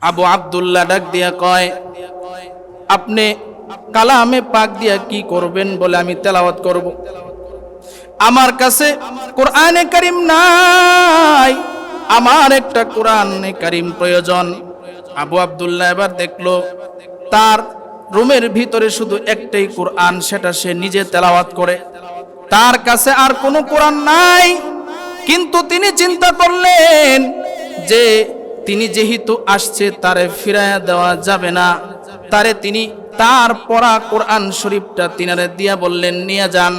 আবু আব্দুল্লাহ ডাক দিয়া কয়, আপনি কালামে পাক দিয়া কি করবেন? বলে, আমি তেলাওয়াত করব। আমার কাছে কোরআনে কারীম নাই, আমার একটা কোরআনে কারীম প্রয়োজন। আবু আব্দুল্লাহ এবার দেখলো তার রুমের ভিতরে শুধু একটাই কোরআন, সেটা সে নিজে তেলাওয়াত করে, তার কাছে আর কোনো কোরআন নাই। কিন্তু তিনি চিন্তা করলেন যে তিনি যেহেতু আসছে, তারে ফিরাইয়া দেওয়া যাবে না, তারে তিনি তার পড়া কোরআন শরীফটা তিনারে দিয়া বললেন, নিয়ে যান,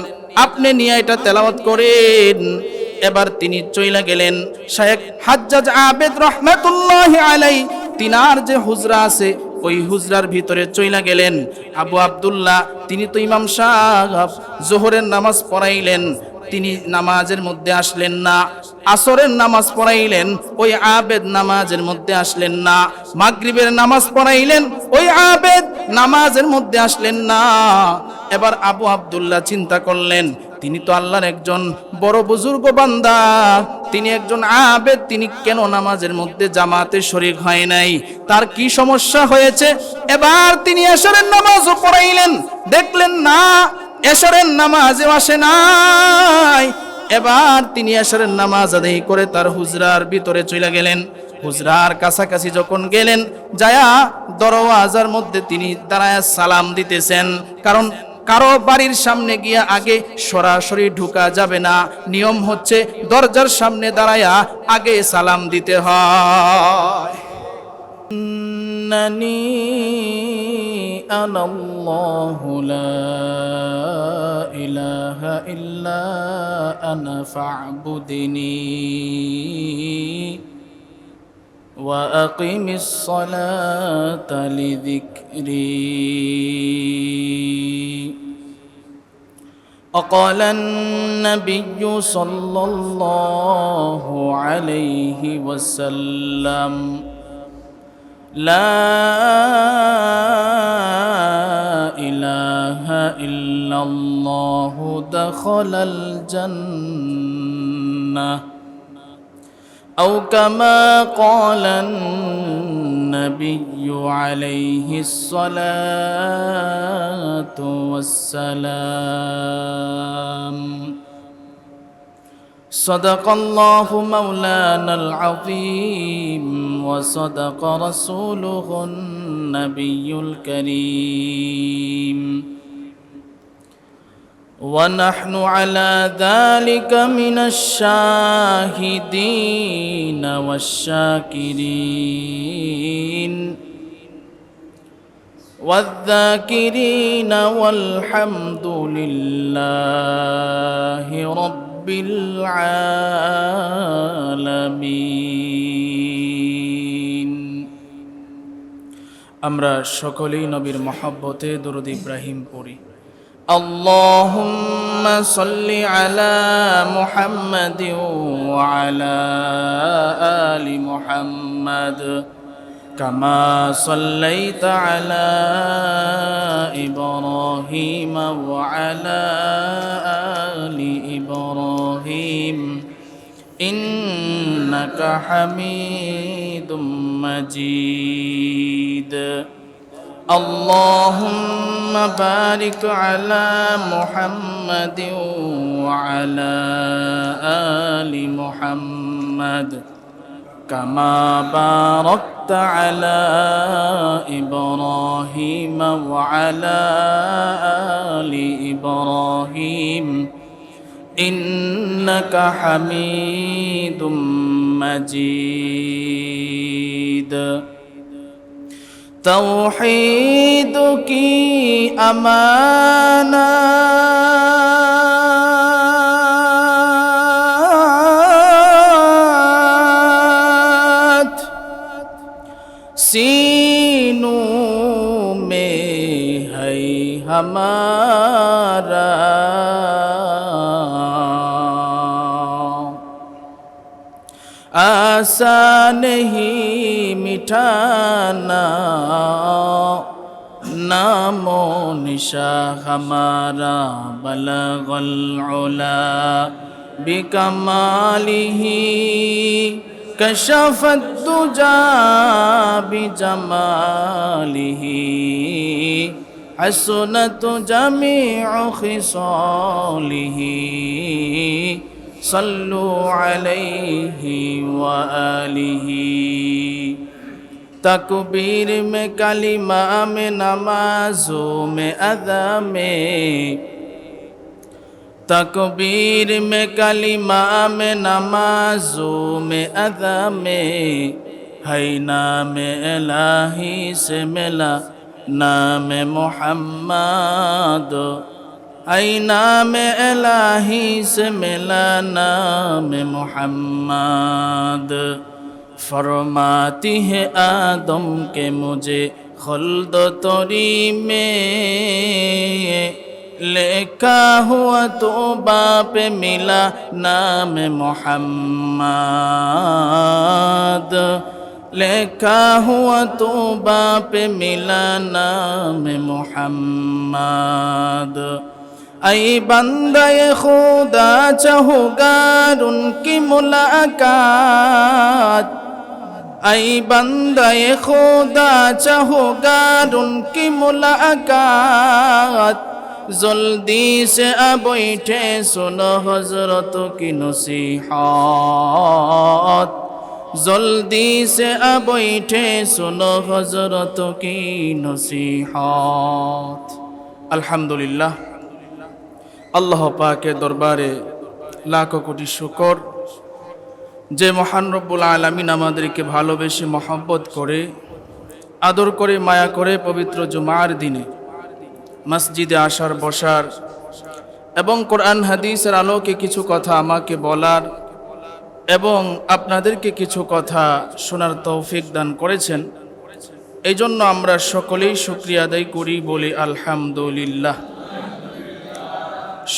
আপনি নিয়ে এটা তেলাওয়াত করেন। এবার তিনি চইলা গেলেন শায়েখ হাজ্জাজ আবেদ রহমাতুল্লাহি আলাইহি তিনার যে হুজরা আছে ওই হুজরার ভিতরে চইলা গেলেন। আবু আব্দুল্লাহ তিনি তো ইমাম সাহেব, জোহরের নামাজ পড়াইলেন, তিনি নামাজের মধ্যে আসলেন না। আসরের নামাজ পড়াইলেন, ওই আবেদ নামাজের মধ্যে আসলেন না। মাগরিবের নামাজ পড়াইলেন, ওই আবেদ নামাজের মধ্যে আসলেন না। এবার আবু আব্দুল্লাহ চিন্তা করলেন, তিনি তো আল্লাহর একজন বড় বুজুর্গ বান্দা, তিনি একজন আবেদ, তিনি কেন নামাজের মধ্যে জামাতে শরীক হয় নাই? তার কি সমস্যা হয়েছে? এবার তিনি এশারের নামাজও পড়াইলেন, দেখলেন না এশারের নামাজে আসে নাই। এবার তিনি এশারের নামাজ আদায় করে তার হুজরার ভিতরে চলে গেলেন। হুজরার কাছাকাছি যখন গেলেন, যায়া দরওয়াজার মধ্যে তিনি দাঁড়ায়া সালাম দিতেছেন, কারণ কারো বাড়ির সামনে গিয়া আগে সরাসরি ঢুকা যাবে না, নিয়ম হচ্ছে দরজার সামনে দাঁড়ায়া আগে সালাম দিতে হয়। ইন্নানি আনাল্লাহু লা ইলাহা ইল্লা আনা ফা'বুদনি ওয়া আকিমিস সালাতা লিযিকরি। وقال النبي صلى الله عليه وسلم لا إله إلا الله دخل الجنة أو كما قال النبي عليه الصلاة والسلام صدق الله مولانا العظيم وصدق رسوله النبي الكريم ونحن على ذلك من الشاهدين والشاكرين والذاكرين والحمد لله رب العالمين। আমরা সকলেই নবীর মহব্বতে দরুদ ইব্রাহিম পড়ি। اللهم صل على محمد وعلى آل محمد كما صليت على إبراهيم وعلى آل إبراهيم إنك حميد مجيد। اللهم بارك على محمد وعلى آل محمد كما باركت على إبراهيم وعلى آل إبراهيم إنك حميد مجيد। توحید کی امانت سینوں میں ہے ہمارا، آسان نہیں مٹھانا نام و نشا ہمارا، بلغ العلا بکمالہ كشف الدجى بجماله حسنت جميع خصاله صلوا عليه وآله तकबीर में कलिमा में नमाजों में अदा में तकबीर में कलिमा में नमाजों में अदा में है नाम इलाही से मिला नाम मोहम्मद है नाम इलाही से मिला नाम मोहम्मद फरमाती है आदम के मुझे खुल्द तोरी में लिखा हुआ तो बाप मिला नाम मोहम्मद लिखा हुआ तो बाप मिला नाम मोहम्मद ऐ बंदे खुदा चाहूँगार उनकी मुलाकात ऐ बंदे खुदा चाहूँगार उनकी मुलाकात जल्दी से अब बैठे सुनो हजरत की नसीहत जल्दी से अब बैठे सुनो हजरत की नसीहत अल्हम्दुलिल्लाह আল্লাহ পাকের দরবারে লাখো কোটি শুকর যে মহান রব্বুল আলামিন আমাদেরকে ভালোবেসে মহব্বত করে আদর করে মায়া করে পবিত্র জুমার দিনে মসজিদে আসার বসার এবং কোরআন হাদিসের আলোকে কিছু কথা আমাকে বলার এবং আপনাদেরকে কিছু কথা শোনার তৌফিক দান করেছেন। এই জন্য আমরা সকলেই শুকরিয়া আদায় করি, বলি আলহামদুলিল্লাহ।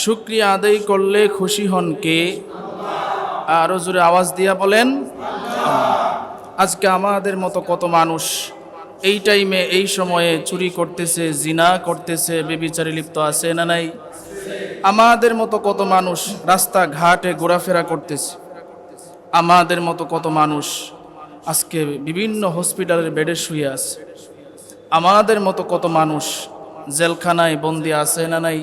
শুকরিয়া আদায় করলে খুশি হন কে? আরো জোরে আওয়াজ দিয়া বলেন। আজকে আমাদের মতো কত মানুষ এই টাইমে এই সময়ে চুরি করতেছে, জিনা করতেছে, বেবিচারে লিপ্ত আছে না নাই? আমাদের মতো কত মানুষ রাস্তাঘাটে ঘোরাফেরা করতেছে। আমাদের মতো কত মানুষ আজকে বিভিন্ন হসপিটালের বেডে শুয়ে আছে। আমাদের মতো কত মানুষ জেলখানায় বন্দি আছে না নাই?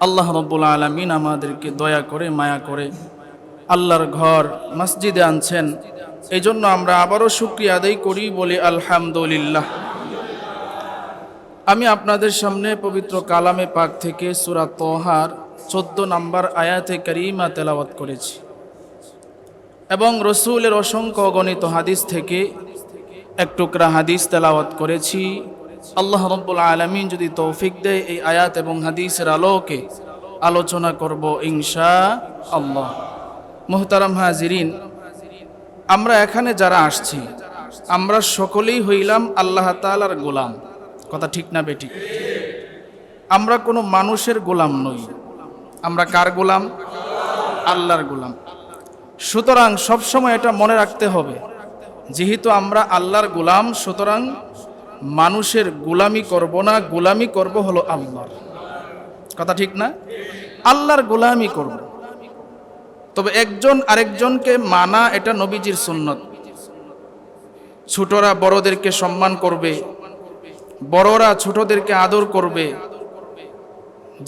আল্লাহ রাব্বুল আলামিন আমাদেরকে দয়া করে মায়া করে আল্লাহর ঘর মসজিদে আনছেন। এই জন্য আমরা আবারও শুকরিয়া আদায় করি, বলি আলহামদুলিল্লাহ। আমি আপনাদের সামনে পবিত্র কালামে পাক থেকে সূরা তহার 14 নম্বর আয়াতে কারিমা তেলাওয়াত করেছি এবং রসুলের অসংখ্য অগণিত হাদিস থেকে এক টুকরা হাদিস তেলাওয়াত করেছি। আল্লাহ রাব্বুল আলামিন যদি তৌফিক দেয় এই আয়াত এবং হাদিসের আলোকে আলোচনা করব ইনশাআল্লাহ। মুহতারাম হাজিরিন, আমরা এখানে যারা আসছি আমরা সকলেই হইলাম আল্লাহ তাআলার গোলাম। কথা ঠিক না বেঠিক? আমরা কোনো মানুষের গোলাম নই। আমরা কার গোলাম? আল্লাহর গোলাম। সুতরাং সবসময় এটা মনে রাখতে হবে, যেহেতু আমরা আল্লাহর গোলাম, সুতরাং মানুষের গোলামি করব না, গোলামি করব হলো আল্লাহর। কথা ঠিক না? আল্লাহর গোলামি করব। তবে একজন আরেকজনকে মানা এটা নবীজির সুন্নত। ছোটরা বড়দেরকে সম্মান করবে, বড়রা ছোটদেরকে আদর করবে,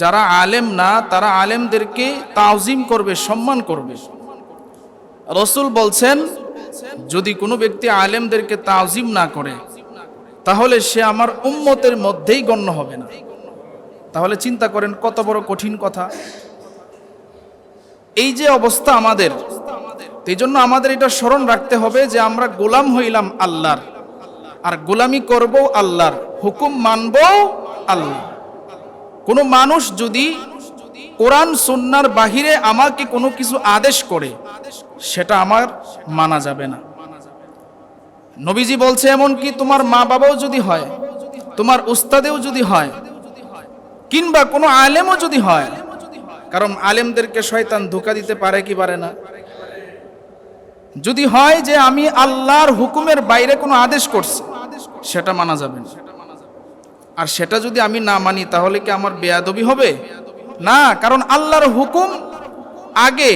যারা আলেম না তারা আলেমদেরকে তাওজিম করবে, সম্মান করবে। রাসূল বলছেন, যদি কোনো ব্যক্তি আলেমদেরকে তাওজিম না করে তাহলে সে আমার উম্মতের মধ্যেই গণ্য হবে না। তাহলে চিন্তা করেন কত বড় কঠিন কথা। এই যে অবস্থা আমাদের, এই জন্য আমাদের এটা স্মরণ রাখতে হবে যে আমরা গোলাম হইলাম আল্লাহর, আর গোলামি করব আল্লাহর, হুকুম মানব আল্লাহ। কোনো মানুষ যদি কোরআন সুন্নাহর বাহিরে আমাকে কোনো কিছু আদেশ করে সেটা আমার মানা যাবে না। নবীজি বলছে, এমনকি তোমার মা বাবাও যদি হয়, তোমার উস্তাদেও যদি হয়, কিংবা কোনো আলেমও যদি হয়, কারণ আলেমদেরকে শয়তান ধোঁকা দিতে পারে কি পারে না? যদি হয় যে আমি আল্লাহর হুকুমের বাইরে কোনো আদেশ করছি, সেটা মানা যাবে না। আর সেটা যদি আমি না মানি তাহলে কি আমার বেয়াদবি হবে? না, কারণ আল্লাহর হুকুম আগে,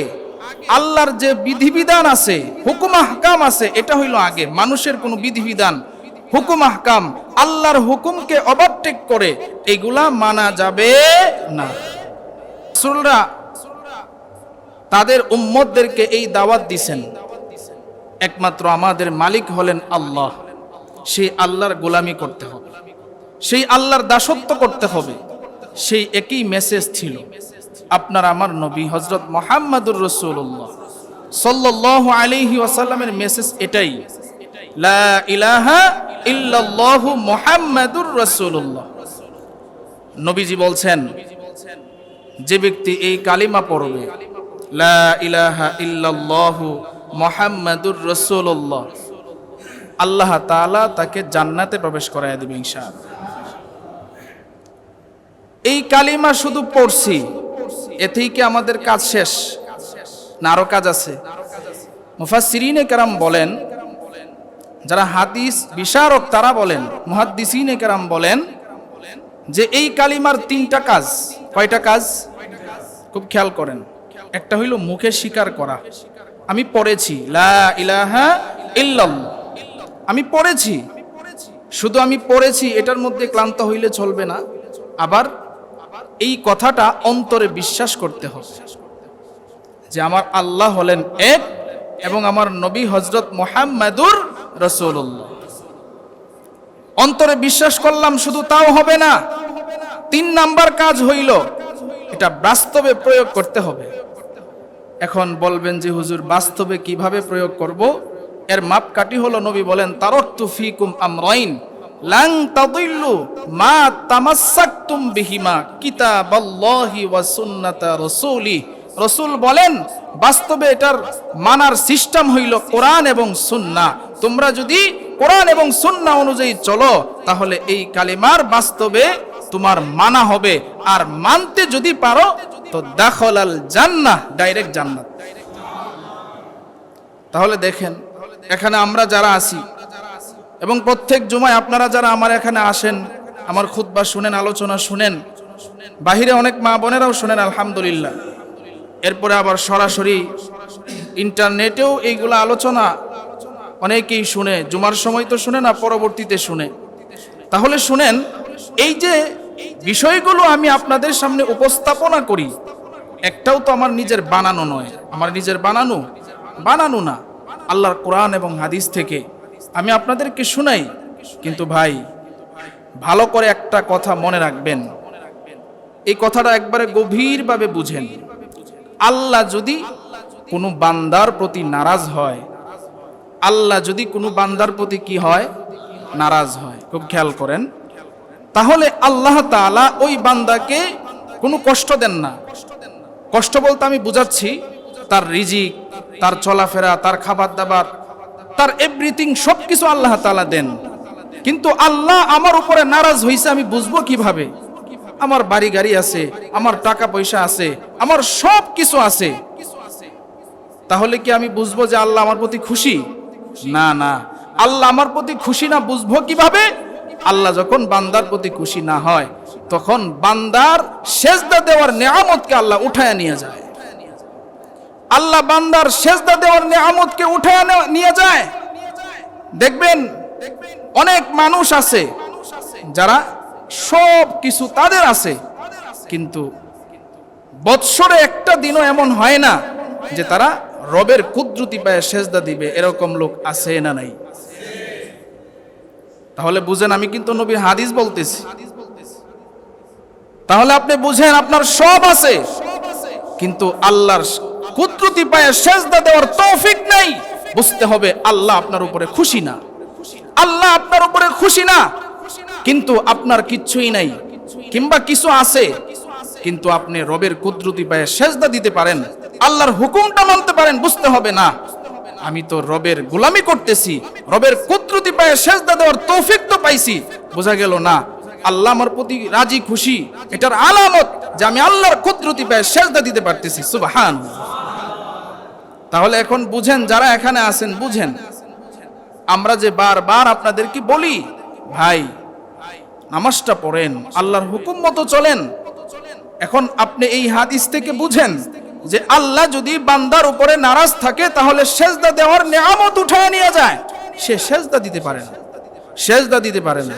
আল্লাহর যে বিধিবিধান আছে, হুকুম আহকাম আছে, এটা হইল আগে। মানুষের কোনো বিধিবিধান, হুকুম আহকাম, আল্লাহর হুকুমকে ওভারটেক করে এগুলা মানা যাবে না। রাসূলরা তাদের উম্মতদেরকে এই দাওয়াত দিছেন, একমাত্র আমাদের মালিক হলেন আল্লাহ। সেই আল্লাহর গোলামি করতে হবে, সেই আল্লাহর দাসত্ব করতে হবে। সেই একই মেসেজ ছিল আপনার আমার নবী হযরত মুহাম্মদুর রাসূলুল্লাহ সাল্লাল্লাহু আলাইহি ওয়াসাল্লামের মেসেজ এটাই, লা ইলাহা ইল্লাল্লাহু মুহাম্মাদুর রাসূলুল্লাহ। নবীজি বলছেন, যে ব্যক্তি এই কালিমা পড়বে, লা ইলাহা ইল্লাল্লাহু মুহাম্মাদুর রাসূলুল্লাহ, আল্লাহ তাআলা তাকে জান্নাতে প্রবেশ করায় দিবেন ইনশাআল্লাহ। এই কালিমা শুধু পড়ছি, এতেই কি আমাদের কাজ শেষ? না আরো কাজ আছে? মুফাসসিরিনে কেরাম বলেন, যারা হাদিস বিশারক তারা বলেন, মুহাদ্দিসিনে কেরাম বলেন যে এই কালিমার তিনটা কাজ। কয়টা কাজ? খুব খেয়াল করেন। একটা হইল মুখে স্বীকার করা, আমি পড়েছি লা ইলাহা ইল্লাল্লাহ, আমি পড়েছি। শুধু আমি পড়েছি এটার মধ্যে ক্লান্ত হইলে চলবে না, আবার এই কথাটা অন্তরে বিশ্বাস করতে হবে যে আমার আল্লাহ হলেন এক এবং আমার নবী হযরত মুহাম্মাদুর রাসূলুল্লাহ। অন্তরে বিশ্বাস করলাম, শুধু তাও হবে না। 3 নাম্বার কাজ হইল এটা বাস্তবে প্রয়োগ করতে হবে। এখন বলবেন যে হুজুর বাস্তবে কিভাবে প্রয়োগ করব? এর মাপকাঠি হলো নবী বলেন, তারাকতু ফিকুম আমরাইন লান তাদিল্লু মা তামাসসাকতুম বিহিমা কিতাবাল্লাহি ওয়া সুন্নাতা রাসূলি। রাসূল বলেন বাস্তবে এটার মানার সিস্টেম হইল কোরআন এবং সুন্নাহ। তোমরা যদি কোরআন এবং সুন্নাহ অনুযায়ী চলো তাহলে এই কালিমার বাস্তবে তোমার মানা হবে, আর মানতে যদি পারো তো দাখলাল জান্নাহ, ডাইরেক্ট জান্নাত। তাহলে দেখেন এখানে আমরা যারা আছি এবং প্রত্যেক জুমায় আপনারা যারা আমার এখানে আসেন, আমার খুতবা শুনেন, আলোচনা শুনেন, বাহিরে অনেক মা বোনেরাও শুনেন আলহামদুলিল্লাহ। এরপরে আবার সরাসরি ইন্টারনেটেও এইগুলা আলোচনা অনেকেই শুনে, জুমার সময় তো শুনে না, পরবর্তীতে শুনে। তাহলে শুনেন, এই যে বিষয়গুলো আমি আপনাদের সামনে উপস্থাপনা করি, একটাও তো আমার নিজের বানানো নয়। আমার নিজের বানানো না, আল্লাহর কোরআন এবং হাদিস থেকে আমি আপনাদেরকে শুনাই। কিন্তু ভাই ভালো করে একটা কথা মনে রাখবেন, এই কথাটা একবারে গভীরভাবে বুঝেন। আল্লাহ যদি কোনো বান্দার প্রতি নারাজ হয়, আল্লাহ যদি কোনো বান্দার প্রতি কি হয়? নারাজ হয়, খুব খেয়াল করেন, তাহলে আল্লাহ তাআলা ওই বান্দাকে কোনো কষ্ট দেন না। কষ্ট বলতে আমি বুঝাচ্ছি তার রিজিক, তার চলাফেরা, তার খাবার দাবার, তার এভরিথিং সবকিছু আল্লাহ তাআলা দেন। কিন্তু আল্লাহ আমার উপরে নারাজ হইছে আমি বুঝবো কিভাবে? আমার বাড়ি গাড়ি আছে, আমার টাকা পয়সা আছে, আমার সব কিছু আছে, তাহলে কি আমি বুঝবো যে আল্লাহ আমার প্রতি খুশি? না না, আল্লাহ আমার প্রতি খুশি না বুঝবো কিভাবে? আল্লাহ যখন বান্দার প্রতি খুশি না হয় তখন বান্দার সেজদা দেওয়ার নেয়ামতকে আল্লাহ উঠায় নিয়ে যায়। আল্লাহ বান্দার সেজদা দেওয়ার নেয়ামতকে উঠায় নিয়ে যায়। দেখবেন অনেক মানুষ আছে যারা সব কিছু তাদের আছে, কিন্তু বৎসরে একটা দিনও এমন হয় না যে তারা রবের কুদরতি পায়ে সেজদা দিবে। এরকম লোক আছে না নাই? তাহলে বুঝেন, আমি কিন্তু নবীর হাদিস বলতেছি। তাহলে আপনি বুঝেন আপনার সব আছে, কিন্তু আল্লাহর কুদরতি পায়ে সেজদা দেওয়ার তৌফিক নাই। বুঝতে হবে আল্লাহ আপনার উপরে খুশি না, আল্লাহ আপনার উপরে খুশি না। কিন্তু আপনার কিচ্ছুই নাই, কিংবা কিছু আছে, কিন্তু আপনি রবের কুদরতি পায়ে সেজদা দিতে পারেন, আল্লাহর হুকুমটা মানতে পারেন। বুঝতে হবে না আমি তো রবের গোলামি করতেছি, রবের কুদরতি পায়ে সেজদা দেওয়ার তৌফিক তো পাইছি। বোঝা গেল না আল্লাহ আমার প্রতি রাজি খুশি, এটার আলামত যে আমি আল্লাহর কুদরতি পায়ে সেজদা দিতে পারতেছি। সুবহানাল্লাহ। তাহলে এখন বুঝেন, যারা এখানে আছেন বুঝেন, আমরা যে বারবার আপনাদেরকে বলি ভাই নামাজটা পড়েন, আল্লাহর হুকুম মতো চলেন। এখন আপনি এই হাদিস থেকে বুঝেন যে আল্লাহ যদি বান্দার উপরে নারাজ থাকে তাহলে সেজদা দেওয়ার নিয়ামত উঠায় নিয়ে যায়, সে সেজদা দিতে পারে না, সেজদা দিতে পারে না।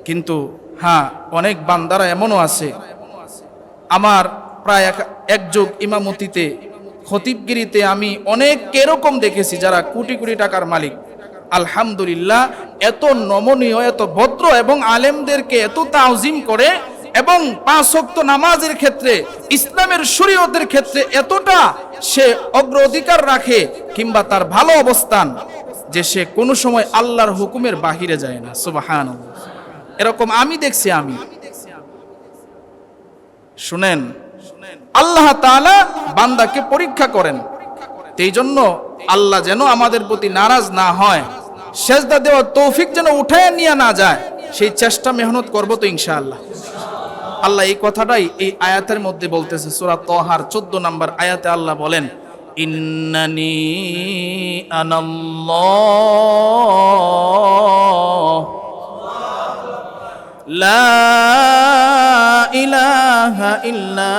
কিন্তু হ্যাঁ, অনেক বান্দারা এমনও আছে, আমার প্রায় এক যুগ ইমামতিতে খতিবগিরিতে আমি অনেক এরকম দেখেছি যারা কোটি কোটি টাকার মালিক, আলহামদুলিল্লাহ এত নমনীয়, এত ভদ্র এবং আলেমদেরকে এত তাওজিম করে এবং 5 ওয়াক্ত নামাজের ক্ষেত্রে, ইসলামের শরীয়তের ক্ষেত্রে এতটা সে অগ্রাধিকার রাখে কিংবা তার ভালো অবস্থান যে সে কোনো সময় আল্লাহর হুকুমের বাহিরে যায় না। সুবহানাল্লাহ, এরকম আমি দেখছি। আমি শুনেন, আল্লাহ তাআলা বান্দাকে পরীক্ষা করেন, এই জন্য আল্লাহ যেন আমাদের প্রতি নারাজ না হয়, সেজদা দেওয়ার তৌফিক যেন উঠায় নিয়ে না যায়, সেই চেষ্টা মেহনত করব তো ইনশাআল্লাহ। আল্লাহ এই কথাটাই এই আয়াতের মধ্যে বলতেছে, সূরা তাহার 14 নম্বর আয়াতে আল্লাহ বলেন, ইন্নানি আনাল্লাহ লা ইলাহা ইল্লা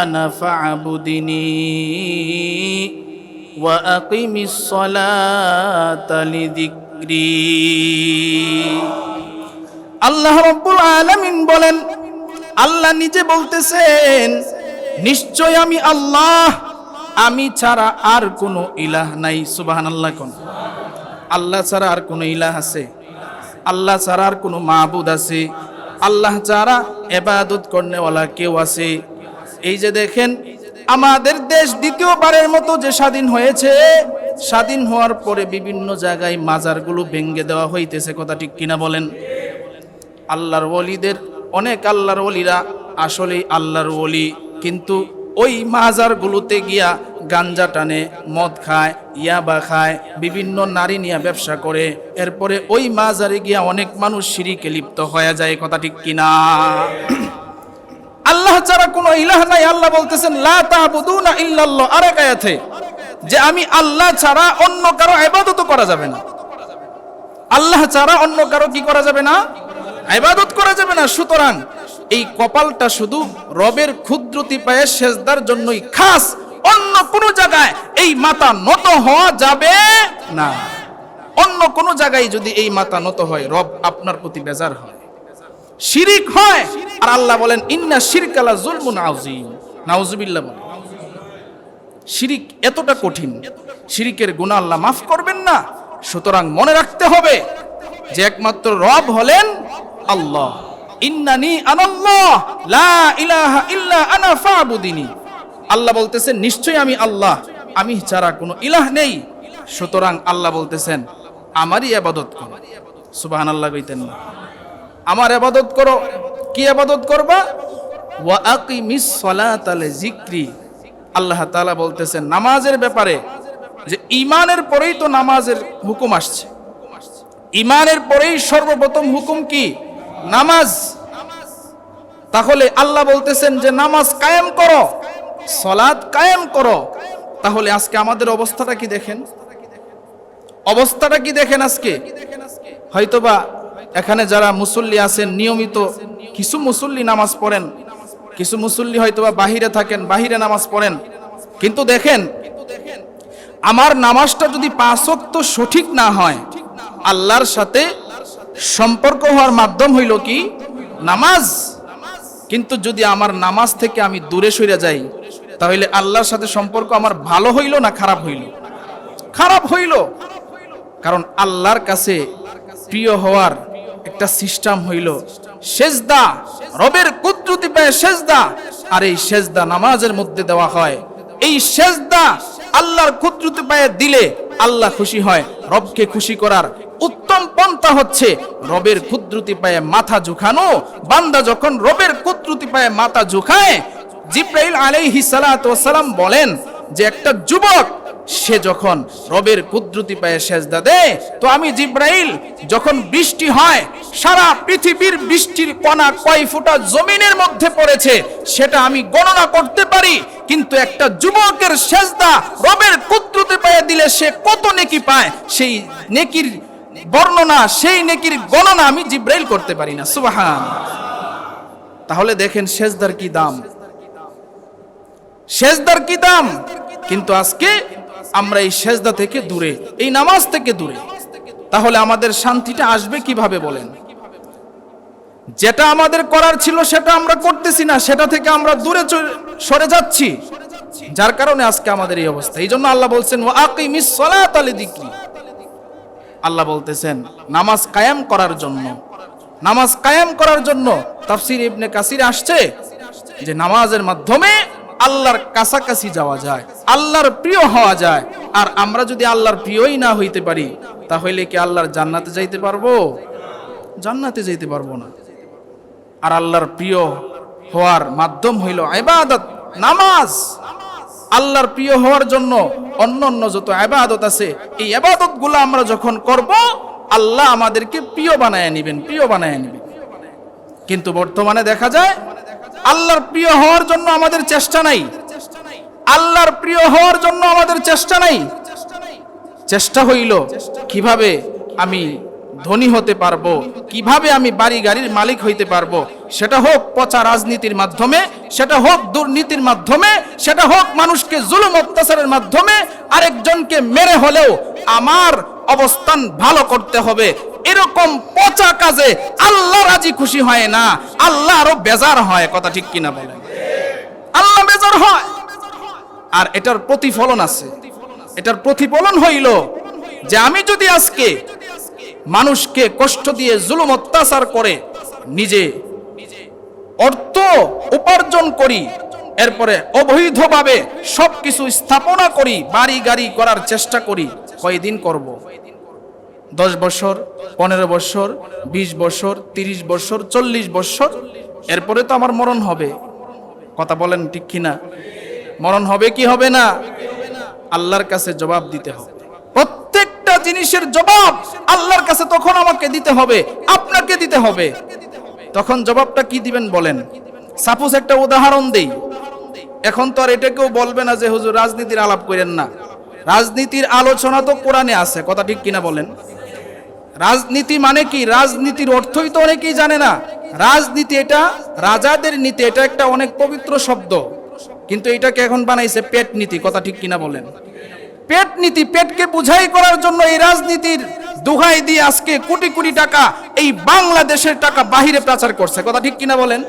আনা ফা'বুদিনি ওয়া আকিমিস সালাতা লিযিকরি। আল্লাহ রাব্বুল আলামিন বলেন, আল্লাহ নিজে বলতেছেন, নিশ্চয় আমি আল্লাহ, আমি ছাড়া আর কোনো ইলাহ নাই। সুবহানাল্লাহ। কোন আল্লাহ ছাড়া আর কোনো ইলাহ আছে? আল্লাহ ছাড়া আর কোনো মাবুদ আছে? আল্লাহ ছাড়া ইবাদত করনেওয়ালা কেউ আছে? এই যে দেখেন, আমাদের দেশ দ্বিতীয়বারের মতো যে স্বাধীন হয়েছে, স্বাধীন হওয়ার পরে বিভিন্ন জায়গায় মাজারগুলো ভেঙে দেওয়া হইতেছে, কথা ঠিক কিনা বলেন? আল্লাহর ওলিদের, অনেক আল্লাহর ওলিরা আসলেই আল্লাহর ওলি, কিন্তু ওই মাজারগুলোতে গিয়া গাঞ্জা টানে, মদ খায়, ইয়াবা খায়, বিভিন্ন নারী নিয়ে ব্যবসা করে, এরপরে ওই মাজারে গিয়া অনেক মানুষ শিরকে লিপ্ত হয়ে যায়, কথা ঠিক কিনা? আল্লাহ ছাড়া কোনো ইলাহ নাই। আল্লাহ বলতেছেন, লা তা'বুদুনা ইল্লাল্লাহ, আরেক আয়াতে, যে আমি আল্লাহ ছাড়া অন্য কারো ইবাদত করা যাবে না। আল্লাহ ছাড়া অন্য কারো কি করা যাবে না? ইবাদত করা যাবে না। সুতরাং এই কপালটা শুধু রবের ক্ষুদ্রতি পায়ে সেজদার জন্যই খাস, অন্য কোনো জায়গায় এই মাথা নত হওয়া যাবে না। অন্য কোনো জায়গায় যদি এই মাথা নত হয়, রব আপনার প্রতি বেজার হয়, শিরিক হয়। আর আল্লাহ বলেন, ইন্না শিরকা লা যুলমুন আযীম। নাউযুবিল্লাহ। শিরিক এতটা কঠিন, শিরিকের গুনাহ আল্লাহ মাফ করবেন না। সুতরাং মনে রাখতে হবে যে একমাত্র রব হলেন আল্লাহ। ইন্নানি আনাল্লাহ লা ইলাহা ইল্লা আনা ফা'বুদিনি। আল্লাহ বলতেছেন, নিশ্চয়ই আমি আল্লাহ, আমি ছাড়া কোনো ইলাহ নেই। সুতরাং আল্লাহ বলতেছেন, আমারই ইবাদত করো। সুবহানাল্লাহ কইতেন না? আমার ইবাদত করো। কি ইবাদত করবা? ওয়া আকিমিস সালাতা লিযিকরি। আল্লাহ তাআলা বলতেছেন নামাজের ব্যাপারে, যে ঈমানের পরেই তো নামাজের হুকুম আসছে। ঈমানের পরেই সর্বপ্রথম হুকুম কি? নামাজ। তাহলে আল্লাহ বলতেছেন যে নামাজ কায়েম করো, সালাত কায়েম করো। তাহলে আজকে আমাদের অবস্থাটা কি দেখেন, অবস্থাটা কি দেখেন আজকে? হয়তোবা এখানে যারা মুসল্লি আছেন নিয়মিত, কিছু মুসল্লি নামাজ পড়েন, কিছু মুসল্লি হয়তোবা বাহিরে থাকেন, বাহিরে নামাজ পড়েন, কিন্তু দেখেন আমার নামাজটা যদি 5 ওয়াক্ত সঠিক না হয়, আল্লাহর সাথে সম্পর্ক হওয়ার মাধ্যম হইল কি? নামাজ। কিন্তু যদি আমার নামাজ থেকে আমি দূরে সরে যাই, তাহলে আল্লাহর সাথে সম্পর্ক আমার ভালো হইল না খারাপ হইল? খারাপ হইল। কারণ আল্লাহর কাছে প্রিয় হওয়ার একটা সিস্টেম হইল সেজদা, রবের কুদরতি পায়ে সেজদা। আর এই সেজদা নামাজের মধ্যে দেওয়া হয়। এই সেজদা আল্লাহর কুদরতি পায়ে দিলে আল্লাহ খুশি হয়। রবকে খুশি করার উত্তম পন্থা হচ্ছে রবের কুদরতি পায়ে মাথা ঝুঁকানো। বান্দা যখন রবের কুদরতি পায়ে মাথা ঝুঁকায়, জিবরাইল আলাইহিস সালাতু ওয়াস সালাম বলেন যে একটা যুবক সে যখন রবের কুদরতি পায়ে সেজদা দেয়, তো আমি জিবরাইল যখন বৃষ্টি হয়, সারা পৃথিবীর বৃষ্টির কণা কয় ফোঁটা জমিনের মধ্যে পড়েছে সেটা আমি গণনা করতে পারি। কিন্তু একটা যুবকের সেজদা রবের কুদরতি পায়ে দিলে সে কত নেকি পায়, সেই নেকির বর্ণনা, সেই নেকির গণনা আমি জিবরাইল করতে পারি না। সুবহান। তাহলে দেখেন সেজদার কি দাম। সেজদার কি দাম, কিন্তু আজকে আমরা এই সেজদা থেকে দূরে, এই নামাজ থেকে দূরে। তাহলে আমাদের শান্তিটা আসবে কিভাবে বলেন? যেটা আমাদের করার ছিল সেটা আমরা করতেছি না, সেটা থেকে আমরা দূরে সরে যাচ্ছি, যার কারণে আজকে আমাদের এই অবস্থা। এই জন্য আল্লাহ বলছেন ওয়া আকিমিস সালাতা লিযিকরি। আল্লাহ বলতেছেন নামাজ কায়েম করার জন্য, নামাজ কায়েম করার জন্য। তাফসীর ইবনে কাসির আসছে যে নামাজের মাধ্যমে আল্লাহর কাছাকাছি যাওয়া যায়, আল্লাহর প্রিয় হওয়া যায়। আর আমরা যদি আল্লাহর প্রিয়ই না হইতে পারি, তাহলে কি আল্লাহর জান্নাতে যাইতে পারবো? জান্নাতে যাইতে পারবো না। আর আল্লাহর প্রিয় হওয়ার মাধ্যম হইল ইবাদত, নামাজ। আল্লাহর প্রিয় হওয়ার জন্য অন্যান্য যত ইবাদত আছে, এই ইবাদতগুলো আমরা যখন করব, আল্লাহ আমাদেরকে প্রিয় বানায় নেবেন, প্রিয় বানায় নেবেন। কিন্তু বর্তমানে দেখা যায় আল্লাহর প্রিয় হওয়ার জন্য আমাদের চেষ্টা নাই, আল্লাহর প্রিয় হওয়ার জন্য আমাদের চেষ্টা নাই। চেষ্টা হইল কিভাবে আমি ধনী হতে পারবো, কিভাবে আমি বাড়ি গাড়ির মালিক হইতে পারবো। সেটা হোক পচা রাজনীতির মাধ্যমে, সেটা হোক দুর্নীতির মাধ্যমে, সেটা হোক মানুষকে জুলুম অত্যাচারের মাধ্যমে, আরেকজনকে মেরে হলেও আমার অবস্থান ভালো করতে হবে। এরকম পচা কাজে আল্লাহ রাজি খুশি হয় না, আল্লাহ আরো বেজার হয়। কথা ঠিক কিনা বলেন? আল্লাহ বেজার হয়। আর এটার প্রতিফলন আছে। এটার প্রতিফলন হইল যে আমি যদি আজকে মানুষকে কষ্ট দিয়ে জুলুম অত্যাচার করে নিজে অর্থ উপার্জন করি, এরপরে অবৈধভাবে সবকিছু স্থাপনা করি, বাড়ি গাড়ি করার চেষ্টা করি, কয়দিন করব? 10 বছর, 15 বছর, 20 বছর, 30 বছর, 40 বছর, এরপরে তো আমার মরণ হবে। কথা বলেন ঠিক কিনা? মরণ হবে কি হবে না? আল্লাহর কাছে জবাব দিতে হবে। প্রত্যেকটা জিনিসের জবাব আল্লাহর কাছে তখন আমাকে দিতে হবে, আপনাকে দিতে হবে। তখন জবাবটা কি দিবেন বলেন? সাপোজ একটা উদাহরণ দেই। এখন তো আর এটা কেউ বলবে না যে হুজুর রাজনীতির আলাপ করেন না। রাজনীতির আলোচনা তো কোরআনে আছে। কথা ঠিক কিনা বলেন? রাজনীতি মানে কি? রাজনীতির অর্থই তো অনেকেই জানে না। রাজনীতি এটা রাজাদের নীতি, এটা একটা অনেক পবিত্র শব্দ, কিন্তু এটাকে এখন বানাইছে পেট নীতি। কথা ঠিক কিনা বলেন? পেট নীতি, পেটকে বুঝাই করার জন্য এই রাজনীতির দোহাই দিয়ে আজকে কোটি কোটি টাকা, এই বাংলাদেশের টাকা বাহিরে প্রচার করছে। কথা ঠিক কিনা বলেন?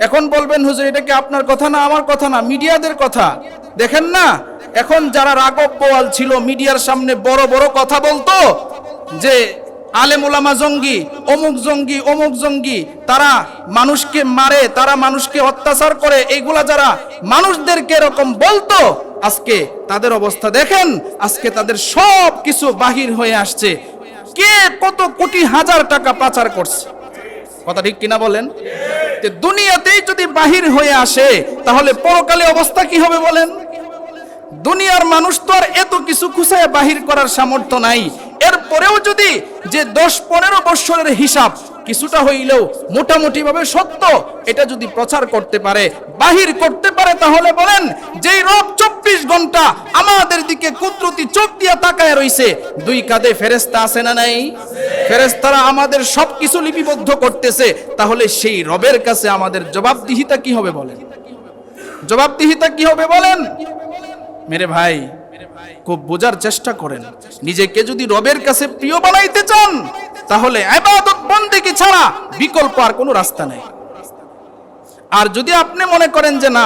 এখন বলবেন হুজুর এটা কি আপনার কথা না, আমার কথা না, মিডিয়াদের কথা। দেখেন না, এখন যারা রাঘব বোয়াল ছিল মিডিয়ার সামনে বড় বড় কথা বলতো যে আলেম ওলামা জঙ্গি, অমুক জঙ্গি, অমুক জঙ্গি, তারা মানুষকে মারে, তারা মানুষকে অত্যাচার করে, এইগুলা যারা মানুষদেরকে এরকম বলতো, আজকে তাদের অবস্থা দেখেন। আজকে তাদের সব কিছু বাহির হয়ে আসছে, কে কত কোটি হাজার টাকা পাচার করছে। কথা ঠিক কিনা বলেন? দুনিয়াতেই যদি বাহির হয়ে আসে, তাহলে পরকালে অবস্থা কি হবে বলেন? দুনিয়ার মানুষ তো আর এত কিছু খুঁজে বাহির করার সামর্থ্য নাই। এরপরেও যদি যে 10-15 বছরের হিসাব কিছুটা হইলেও মোটামুটি ভাবে সত্য, এটা যদি প্রচার করতে পারে, বাহির করতে পারে, তাহলে বলেন যেই রব 24 ঘন্টা আমাদের দিকে কুদরতি চোখ দিয়া তাকায় রইছে, 2 কাঁধে ফেরেশতা আছে না নাই? ফেরেশতারা আমাদের সবকিছু লিপিবদ্ধ করতেছে। তাহলে সেই রবের কাছে আমাদের জবাবদিহিতা কি হবে বলেন? জবাবদিহিতা কি হবে বলেন? মেরে ভাই, খুব বোঝার চেষ্টা করেন। নিজেকে যদি রবের কাছে প্রিয় বানাইতে চান, তাহলে ইবাদত বন্দেগী ছাড়া বিকল্প আর কোনো রাস্তা নেই। আর যদি আপনি মনে করেন যে না,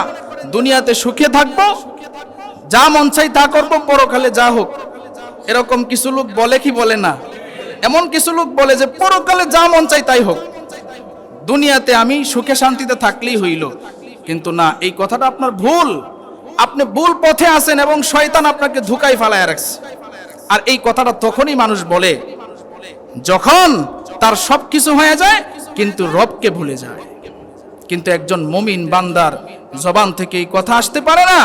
দুনিয়াতে সুখে থাকবো, যা মন চাই তা করবো, পরকালে যা হোক, এরকম কিছু লোক বলে কি বলে না? এমন কিছু লোক বলে যে পরকালে যা মন চাই তাই হোক, দুনিয়াতে আমি সুখে শান্তিতে থাকলেই হইল। কিন্তু না, এই কথাটা আপনার ভুল। আপনি ভুল পথে আছেন এবং শয়তান আপনাকে ধোঁকায় ফালায় রাখছে। আর এই কথাটা তখনই মানুষ বলে যখন তার সবকিছু হয়ে যায় কিন্তু রবকে ভুলে যায়। কিন্তু একজন মুমিন বান্দার জবান থেকে এই কথা আসতে পারে না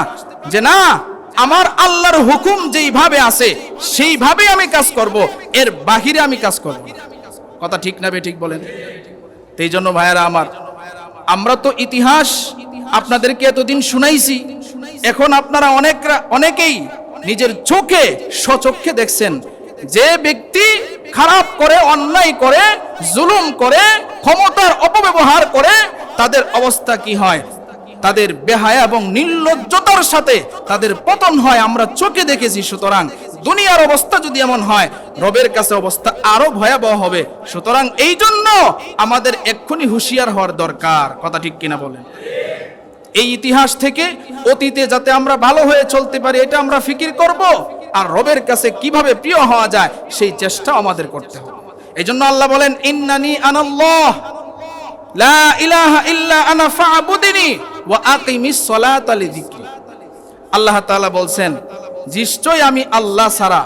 যে না, আমার আল্লাহর হুকুম যেইভাবে আছে সেইভাবেই আমি কাজ করব, এর বাহিরে আমি কাজ করব না। কথা ঠিক না বে ঠিক বলেন? এই জন্য ভাইয়েরা আমার, আমরা তো ইতিহাস আপনাদেরকে এতদিন শুনাইছি, এখন আপনারা অনেকেই নিজের চোখে স্বচক্ষে দেখছেন যে ব্যক্তি খারাপ করে, অন্যায় করে, জুলুম করে, ক্ষমতার অপব্যবহার করে, তাদের অবস্থা কি হয়। তাদের বেহায়া এবং নির্লজ্জতার সাথে তাদের পতন হয় আমরা চোখে দেখেছি। সুতরাং দুনিয়ার অবস্থা যদি এমন হয়, রবের কাছে অবস্থা আরো ভয়াবহ হবে। সুতরাং এই জন্য আমাদের এক্ষুনি হুঁশিয়ার হওয়ার দরকার। কথা ঠিক কিনা বলেন? এই ইতিহাস থেকে অতীতে যাতে আমরা ভালো হয়ে চলতে পারি এটা আমরা ফিকির করব, আর রবের কাছে কিভাবে প্রিয় হওয়া যায় সেই চেষ্টা আমাদের করতে হবে। এই জন্য আল্লাহ বলেন, ইন্নানি আনাল্লাহ লা ইলাহা ইল্লা আনা ফা'বুদনি ওয়া আকিমিস সালাতা লিযিকরি। আল্লাহ তাআলা বলছেন, নিশ্চয় আমি আল্লাহ ছাড়া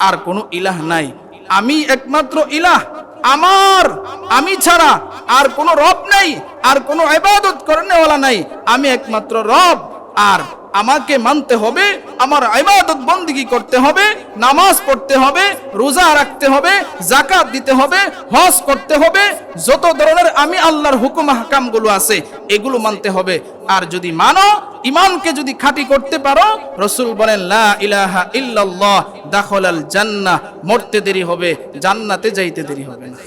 আর কোনো ইলাহ নাই, আমি একমাত্র ইলাহ, আমি ছাড়া আর কোনো রব নাই, আর কোনো ইবাদত করনেওয়ালা নাই, আমি একমাত্র রব। আর আমাকে মানতে হবে, আমার ইবাদত বন্দেগী করতে হবে, নামাজ পড়তে হবে, রোজা রাখতে হবে, যাকাত দিতে হবে, হজ করতে হবে, যত ধরনের আমি আল্লাহর হুকুম হাকামগুলো আছে এগুলো মানতে হবে। আর যদি মানো, ঈমানকে যদি খাঁটি করতে পারো, রাসূল বলেন লা ইলাহা ইল্লাল্লাহ দাখালাল জান্নাহ, মরতে দেরি হবে, জান্নাতে যাইতে দেরি হবে না।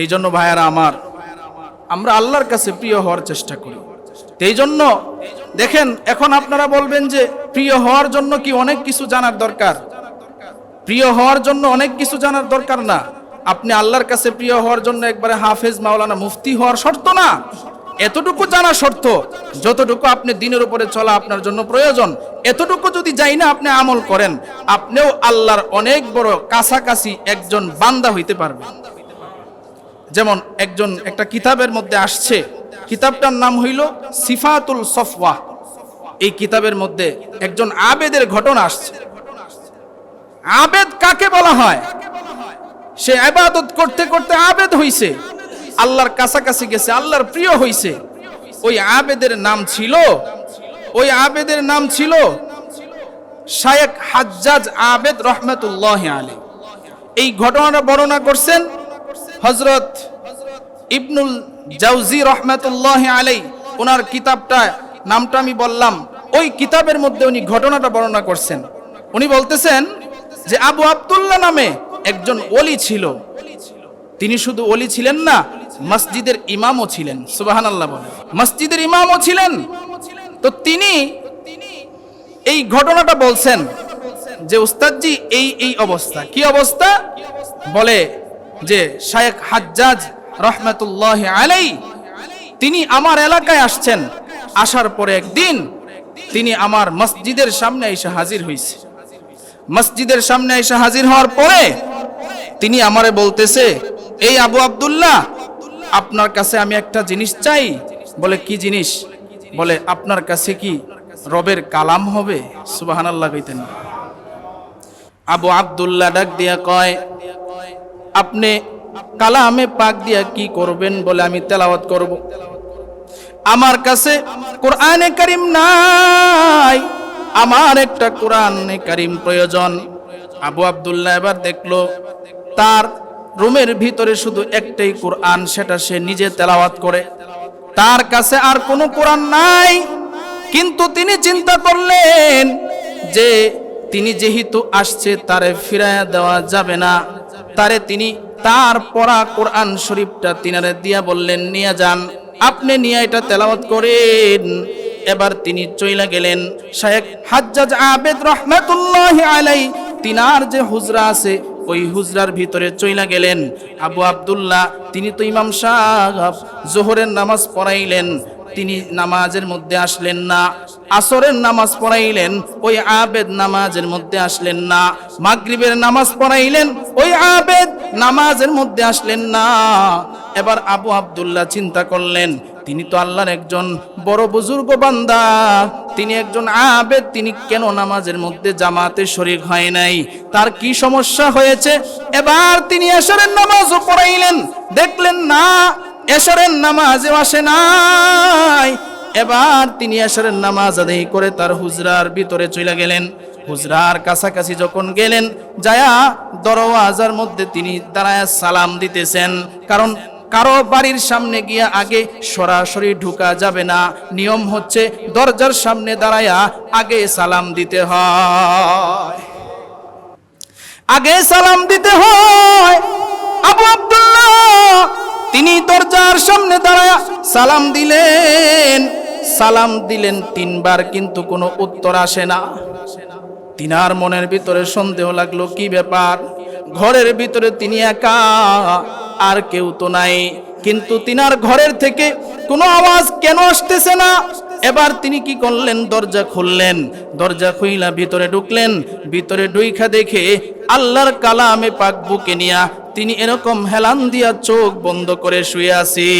এই জন্য ভাইয়ারা আমার, আমরা আল্লাহর কাছে প্রিয় হওয়ার চেষ্টা করি। এই জন্য দেখেন, এখন আপনারা বলবেন যে প্রিয় হওয়ার জন্য কি অনেক কিছু জানার দরকার? প্রিয় হওয়ার জন্য অনেক কিছু জানার দরকার না। আপনি আল্লাহর কাছে প্রিয় হওয়ার জন্য একবারে হাফেজ, মাওলানা, মুফতি হওয়ার শর্ত না। এতটুকু জানা শর্ত, যতটুকু আপনি দিনের উপরে চলা আপনার জন্য প্রয়োজন, এতটুকু যদি যাই না আপনি আমল করেন, আপনিও আল্লাহর অনেক বড় কাছাকাছি একজন বান্দা হইতে পারবেন। যেমন একটা কিতাবের মধ্যে আসছে, কিতাবটার নাম হইল সিফাতুল সফওয়া। এই কিতাবের মধ্যে একজন আবেদের ঘটনা আসছে। আবেদ কাকে বলা হয়? সে ইবাদত করতে করতে আবেদ হইছে, আল্লাহর কাছাকাছি গেছে, আল্লাহর প্রিয় হইছে। ওই আবেদের নাম ছিল শায়েখ হাজ্জাজ আবেদ রহমাতুল্লাহি আলাইহি। এই ঘটনাটা বর্ণনা করছেন হযরত ইবনুল জাওজি রহমাতুল্লাহি আলাইহি। ওনার কিতাবটা নামটা আমি বললাম, ওই কিতাবের মধ্যে উনি ঘটনাটা বর্ণনা করছেন। উনি বলতেছেন যে আবু আব্দুল্লাহ নামে একজন ওলি ছিল। তিনি শুধু ওলি ছিলেন না, মসজিদের ইমামও ছিলেন। সুবহানাল্লাহ বলেন, মসজিদের ইমামও ছিলেন। তো তিনি এই ঘটনাটা বলছেন যে উস্তাদজি এই অবস্থা। কি অবস্থা? বলে যে শায়েখ হাজ্জাজ রহমাতুল্লাহি আলাইহি তিনি আমার এলাকায় আসছেন। আসার পরে একদিন তিনি আমার মসজিদের সামনে এসে হাজির হইছে। মসজিদের সামনে এসে হাজির হওয়ার পরে তিনি আমারে বলতেছে, এই আবু আব্দুল্লাহ, আপনার কাছে আমি একটা জিনিস চাই। বলে কি জিনিস? বলে আপনার কাছে কি রবের কালাম হবে? সুবহানাল্লাহ কইতেন। আবু আব্দুল্লাহ ডাক দিয়া কয়, আপনি কালামে পাক দিয়া কি করবেন? বলে আমি তেলাওয়াত করব। আমার কাছে কোরআনে কারীম নাই, আমার একটা কোরআনে কারীম প্রয়োজন। আবু আব্দুল্লাহ এবার দেখলো তার রুমের ভিতরে শুধু একটাই কোরআন, সেটা সে নিজে তেলাওয়াত করে, তার কাছে আর কোনো কোরআন নাই। কিন্তু তিনি চিন্তা করলেন যে তিনি যেহেতু আসছে, তারে ফিরাইয়া দেওয়া যাবে না। তিনি তার পড়া কোরআন শরীফটা তিনারে দিয়া বললেন, নিয়ে যান, আপনি নিয়ে এটা তেলাওয়াত করেন। এবার তিনি চইলা গেলেন শায়েখ হাজ্জাজ আবেদ রহমাতুল্লাহি আলাইহি তিনার যে হুজরা আছে ওই হুজরার ভিতরে চইলা গেলেন। আবু আব্দুল্লাহ তিনি তো ইমাম সাহেব, জোহরের নামাজ পড়াইলেন, তিনি নামাজের মধ্যে আসলেন না। আসরের নামাজ পড়াইলেন, ওই আবেদ নামাজের মধ্যে আসলেন না। মাগরিবের নামাজ পড়াইলেন, ওই আবেদ নামাজের মধ্যে আসলেন না। এবার আবু আব্দুল্লাহ চিন্তা করলেন, তিনি তো আল্লাহর একজন বড় বুজুর্গ বান্দা, তিনি একজন আবেদ, তিনি কেন নামাজের মধ্যে জামাতে শরীক হয় নাই? তার কি সমস্যা হয়েছে? এবার তিনি এশারের নামাজও পড়াইলেন, দেখলেন না এশারের নামাজও আসে নাই। এবার তিনি এশারের নামাজ আদায় করে তার হুজরার ভিতরে চলে গেলেন। হুজরার কাছাকাছি যখন গেলেন, যায়া দরওয়াজার মধ্যে তিনি দাঁড়ায় সালাম দিতেছেন। কারণ কারো বাড়ির সামনে গিয়া আগে সরাসরি ঢুকা যাবে না, নিয়ম হচ্ছে দরজার সামনে দাঁড়ায়া আগে সালাম দিতে হয়, আগে সালাম দিতে হয়। আবু আব্দুল্লাহ তিনি দরজার সামনে দাঁড়ায়া সালাম দিলেন 3 বার, কিন্তু কোনো উত্তর আসে না। তিনার মনের ভিতরে সন্দেহ লাগলো, কি ব্যাপার, ঘরের ভিতরে তিনি একা, আর কেউ তো নাই, কিন্তু তিনার ঘরের থেকে কোনো আওয়াজ কেন আসতেছে না। এবার তিনি কি করলেন, দরজা খুললেন, দরজা খুইলা ভিতরে ঢুকলেন। ভিতরে ঢুইখা দেখে আল্লাহর কালামে পাক বুকে নিয়া তিনি এরকম হেলান দিয়া চোখ বন্ধ করে শুয়ে আছি।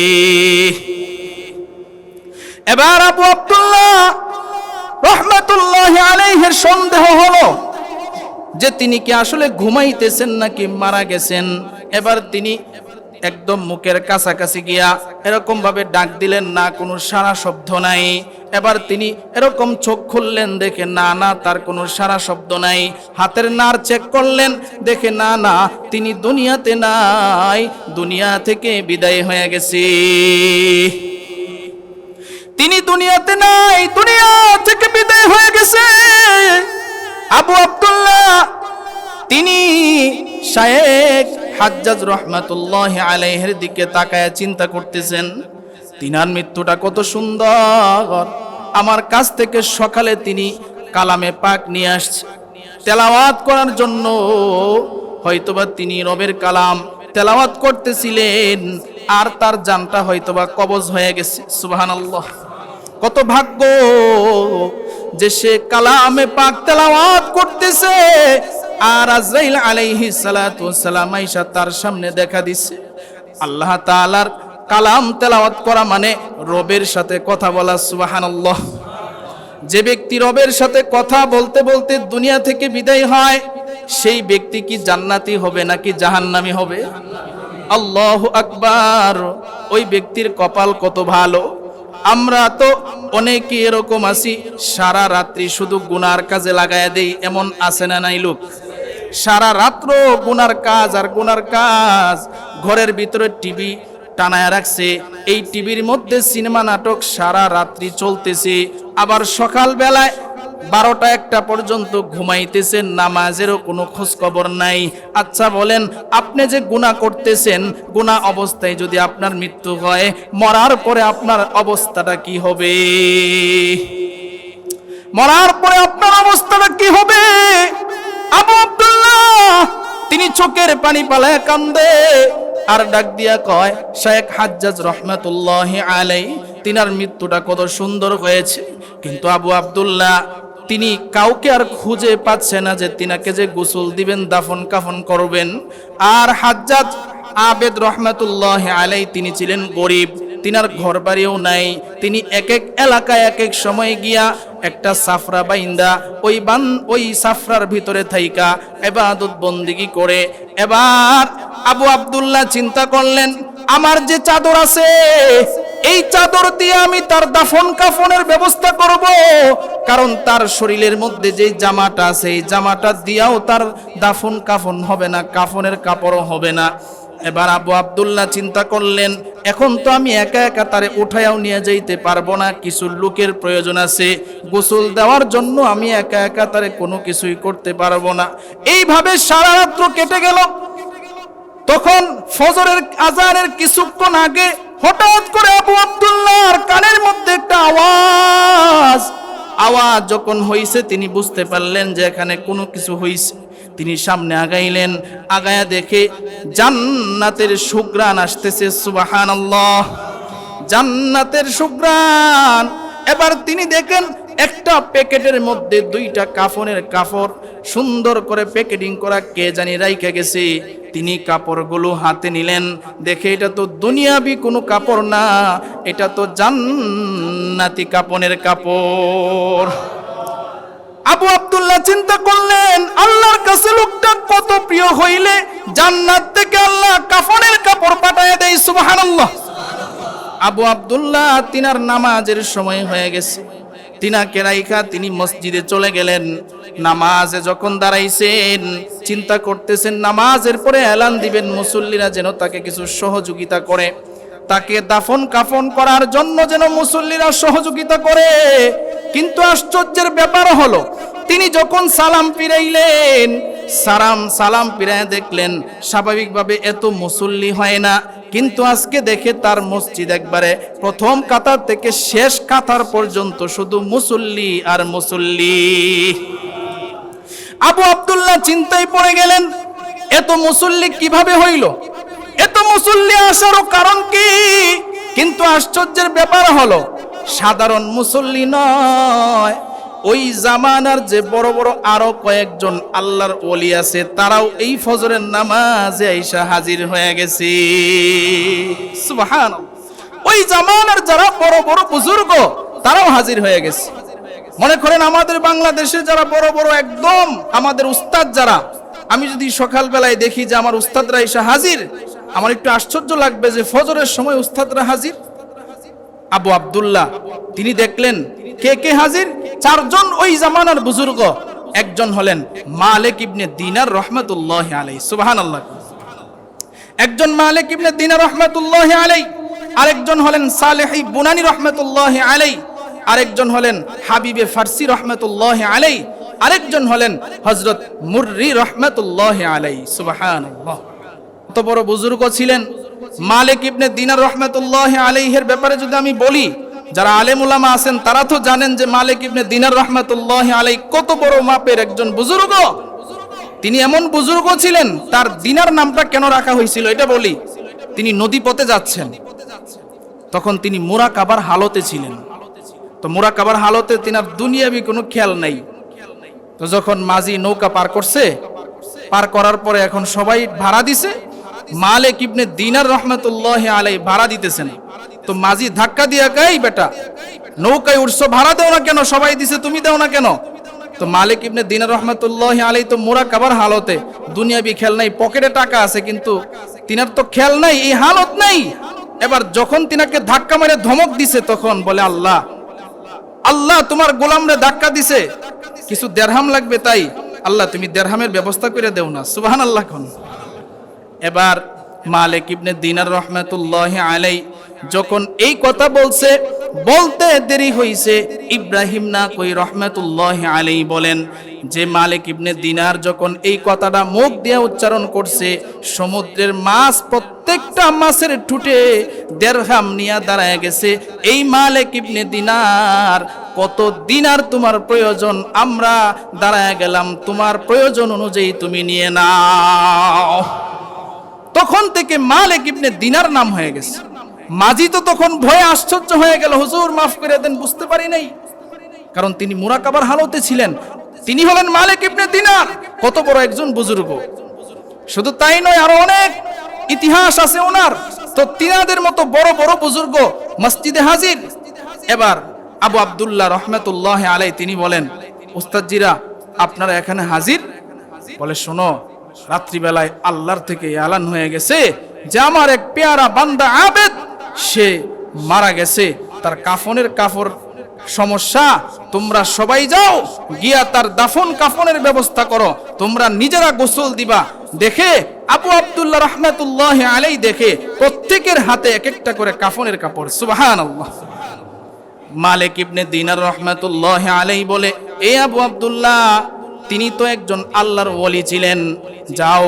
এবার আবু আব্দুল্লাহ রহমাতুল্লাহি আলাইহির সন্দেহ হলো যে তিনি কি আসলে ঘুমাইতেছেন নাকি মারা গেছেন। এবার তিনি একদম মুখের কাছাকাছি গিয়া এরকম ভাবে ডাক দিলেন, না কোনো সারা শব্দ নাই। এবার তিনি এরকম চোখ খুললেন, দেখে না তার কোনো সারা শব্দ নাই। হাতের নাড় চেক করলেন, দেখে না তিনি দুনিয়াতে নাই, দুনিয়া থেকে বিদায় হয়ে গেছে। তিনি দুনিয়াতে নাই, দুনিয়া থেকে বিদায় হয়ে গেছে। আবু আব্দুল্লাহ তিনি শায়েখ হাজ্জাজ রহমাতুল্লাহি আলাইহির দিকে তাকায় চিন্তা করতেছেন, তিনার মৃত্যুটা কত সুন্দর। আমার কাছ থেকে সকালে তিনি কালামে পাক নিয়ে আসছে তেলাওয়াত করার জন্য। হয়তোবা তিনি রবের কালাম তেলাওয়াত করতেছিলেন, আর তার জানটা হয়তোবা কবজ হয়ে গেছে। সুবহানাল্লাহ, কত ভাগ্য যে সে কালামে পাক তেলাওয়াত করতেছে, আর আজরাইল আলাইহিস সালাতু ওয়াস সালাম আয়েশা তার সামনে দেখা দিচ্ছে। আল্লাহ তাআলার কালাম তেলাওয়াত করা মানে রবের সাথে কথা বলা। সুবহানাল্লাহ, যে ব্যক্তি রবের সাথে কথা বলতে বলতে দুনিয়া থেকে বিদায় হয়, সেই ব্যক্তি কি জান্নাতি হবে নাকি জাহান্নামী হবে? আল্লাহু আকবার, ওই ব্যক্তির কপাল কত ভালো। আমরা তো অনেকে এরকম আছি, সারা রাত্রি শুধু গুনার কাজে লাগায় দেই, এমন আছে না নাই লোক? সারা রাত্র গুনার কাজ আর গুনার কাজ। ঘরের ভিতরে টিভি টানায় রাখছে, এই টিভির মধ্যে সিনেমা নাটক সারা রাত্রি চলতেছে। আবার সকাল বেলায় 12টা-1টা পর্যন্ত ঘুমাইতেছেন, নামাজেরও কোনো খোঁজ খবর নাই। আচ্ছা বলেন, আপনি যে গুনাহ করতেছেন, গুনাহ অবস্থায় যদি আপনার মৃত্যু হয়, মরার পরে আপনার অবস্থাটা কি হবে? মরার পরে আপনার অবস্থাটা কি হবে? আবু আব্দুল্লাহ তিনি চোখের পানি পালায় কান্দে, আর ডাক দিয়া কয়, শায়েখ হাজ্জাজ রহমাতুল্লাহি আলাইহি তিনার মৃত্যুটা কত সুন্দর হয়েছে। কিন্তু আবু আব্দুল্লাহ তিনি কাউকে আর খুঁজে পাচ্ছে না যে তিনাকে যে গোসল দিবেন, দাফন কাফন করবেন। আর হাজ্জাজ আবেদ রহমাতুল্লাহি আলাইহি তিনি ছিলেন গরিব, তিনার ঘর বাড়িও নাই। তিনি এক এক এলাকায় এক এক সময় গিয়া একটা সাফরা বাইন্দা ওই সাফরার ভিতরে থাইকা ইবাদত বন্দেগী করে। এবার আবু আব্দুল্লাহ চিন্তা করলেন, আমার যে চাদর আছে, এই চাদর দিয়ে আমি তার দাফন কাফনের ব্যবস্থা করব, কারণ তার শরীরের মধ্যে যে জামাটা আছে, এই জামাটা দিয়াও তার দাফন কাফন হবে না, কাফনের কাপড়ও হবে না। এবার আবু আব্দুল্লাহ চিন্তা করলেন, এখন তো আমি একা একা তারে উঠায়াও নিয়ে যাইতে পারবো না, কিছু লোকের প্রয়োজন আছে গোসল দেওয়ার জন্য, আমি একা একা তারে কোনো কিছুই করতে পারবো না। এইভাবে সারা রাত্র কেটে গেল। তখন ফজরের আজানের কিছুক্ষণ আগে হঠাৎ করে আবু আব্দুল্লাহর কানের মধ্যে একটা আওয়াজ যখন হইছে, তিনি বুঝতে পারলেন যে এখানে কোনো কিছু হইছে। তিনি সামনে আগাইলেন, আগায়া দেখে জান্নাতের সুঘ্রাণ আসতেছে। সুবহানাল্লাহ, জান্নাতের সুঘ্রাণ। এবার তিনি দেখেন একটা প্যাকেটের মধ্যে 2টা কাফনের কাপড় সুন্দর করে প্যাকেটিং করা কে জানি রাইখা গেছে। তিনি কাপড়গুলো হাতে নিলেন, দেখে এটা তো দুনিয়াবি কোনো কাপড় না, এটা তো জান্নাতি কাপনের কাপড়। আবু আব্দুল্লাহ চিন্তা করলেন, আল্লাহর কাছে লোকটা কত প্রিয় হইলে জান্নাত থেকে আল্লাহ কাফনের কাপড় পাঠায় দেয়। সুবহানাল্লাহ। আবু আব্দুল্লাহ তিনার নামাজের সময় হয়ে গেছে, তিনাকে রাইখা তিনি মসজিদে চলে গেলেন। নামাজে যখন দাঁড়াইছেন, চিন্তা করতেছেন নামাজের পরে এলান দিবেন, মুসল্লিরা যেন তাকে কিছু সহযোগিতা করে, তাকে দাফন কাফন করার জন্য যেন মুসল্লিরা সহযোগিতা করে। কিন্তু আশ্চর্যের ব্যাপার হলো, তিনি যখন সালাম ফিরাইলেন, সালাম ফিরায় দেখলেন স্বাভাবিকভাবে এত মুসল্লি হয় না, কিন্তু আজকে দেখে তার মসজিদ একবারে প্রথম কাতার থেকে শেষ কাতার পর্যন্ত শুধু মুসল্লি আর মুসল্লি। আবু আব্দুল্লাহ চিন্তায় পড়ে গেলেন, এত মুসল্লি কিভাবে হইল, এত মুসল্লি আসারও কারণ কি? কিন্তু আশ্চর্যের ব্যাপার হলো সাধারণ মুসল্লি নয়, ওই জামানার যে বড় বড় আরো কয়েকজন আল্লাহর ওলি আছে তারাও এই ফজরের নামাজে আইসা হাজির হয়ে গেছে। সুবহানাল্লাহ। ওই জামানার যারা বড় বড় বুজুর্গ তারাও হাজির হয়ে গেছে। মনে করেন আমাদের বাংলাদেশে যারা বড় বড় একদম আমাদের উস্তাদ যারা, আমি যদি সকালবেলায় দেখি যে আমার উস্তাদরা এসে হাজির, আমার একটু আশ্চর্য লাগবে যে ফজরের সময় উস্তাদরা হাজির। আবু আব্দুল্লাহ তিনি দেখলেন কে কে হাজির, চারজন ওই জামানার বুজুর্গ। একজন হলেন মালিক ইবনে দিনার রহমাতুল্লাহি আলাইহি, সুবহানাল্লাহ। একজন মালিক ইবনে দিনার রহমাতুল্লাহি আলাইহি, আরেকজন হলেন সালেহ বুনানি রহমাতুল্লাহি আলাইহি, আরেকজন হলেন হাবিবে ফারসি রহমাতুল্লাহি আলাইহি, আরেকজন হলেন হযরত মুররি রহমাতুল্লাহি আলাইহি, সুবহানাল্লাহ। কত বড় বুজুর্গ ছিলেন মালিক ইবনে দিনার রহমাতুল্লাহি আলাইহির ব্যাপারে যদি আমি বলি, যারা আলেম উলামা আছেন তারা তো জানেন যে মালিক ইবনে দিনার রহমাতুল্লাহি আলাইহি কত বড় মাপের একজন বুজুর্গ। তিনি এমন বুজুর্গ ছিলেন, তার দিনার নামটা কেন রাখা হয়েছিল এটা বলি। তিনি নদী পথে যাচ্ছেন, তখন তিনি মুরাকাবার হালতে ছিলেন। তো মুরাকাবার হালতে তিনার দুনিয়াবি কোনো খেয়াল নাই। তো যখন মাঝি নৌকা পার করছে, পার করার পরে এখন সবাই ভাড়া দিছে, মালিক ইবনে দিনার রহমাতুল্লাহি আলাইহি ভাড়া দিতেছেন। তো মাঝি ধাক্কা দিয়া কয়, বেটা নৌকায় উঠছো, ভাড়া দেও না কেন? সবাই দিছে, তুমি দেও না কেন? তো মালিক ইবনে দিনার রহমাতুল্লাহি আলাইহি তো মুরাকাবার হালতে, দুনিয়াবি খেয়াল নাই, পকেটে টাকা আছে কিন্তু তিনার তো খেয়াল নাই, এই হালত নাই। এবার যখন তিনাকে ধাক্কা মেরে ধমক দিছে, তখন বলে আল্লাহ, আল্লাহ তোমার গোলামরে ধাক্কা দিছে, কিছু দেরহাম লাগবে, তাই আল্লাহ তুমি দেরহামের ব্যবস্থা করে দেও না। সুবহানাল্লাহ। এবার মালিক ইবনে দিনার রহমাতুল্লাহি আলাইহি যখন এই কথা বলছে, বলতে দেরি হইছে, ইব্রাহিম না কই রহমাতুল্লাহি আলাইহি বলেন যে মালিক ইবনে দিনার যখন এই কথাটা মুখ দিয়ে উচ্চারণ করছে, সমুদ্রের মাছ প্রত্যেকটা মাছের ঠুটে দেরহাম নিয়ে দাঁড়ায় গেছে। এই মালিক ইবনে দিনার, কত দিনার তোমার প্রয়োজন? আমরা দাঁড়ায় গেলাম, তোমার প্রয়োজন অনুযায়ী তুমি নিয়ে নাও। তখন থেকে মালিক ইবনে দিনার নাম হয়ে গেছে। মাঝি তো তখন ভয়ে আশ্চর্য হয়ে গেল, হুজুর মাফ করে দেন, বুঝতে পারি নাই। কারণ তিনি মুরাকাবার হালতে ছিলেন, তিনি হলেন মালিক ইবনে দিনার, কত বড় একজন বুজুর্গ। শুধু তাই নয়, আরো অনেক ইতিহাস আছে ওনার। তো তিনাদের মতো বড় বড় বুজুর্গ মসজিদে হাজির। এবার আবু আব্দুল্লাহ রহমাতুল্লাহি আলাইহি তিনি বলেন, উস্তাদজিরা আপনারা এখানে হাজির? বলে, শোনো, রাত্রিবেলায় আল্লাহর থেকে এলান হয়ে গেছে যে আমার এক পেয়ারা বান্দা আবেদ, সে মারা গেছে, তার কাফনের কাপড় সমস্যা, তোমরা সবাই যাও গিয়া তার দাফন কাফনের ব্যবস্থা করো, তোমরা নিজেরা গোসল দিবা। দেখে আবু আব্দুল্লাহ রহমাতুল্লাহি আলাইহি দেখে প্রত্যেকের হাতে এক একটা করে কাফনের কাপড়। সুবহানাল্লাহ। মালিক ইবনে দিনার রহমাতুল্লাহি আলাইহি বলে, এ আবু আব্দুল্লাহ, তিনি তো একজন আল্লাহর ওলি ছিলেন, যাও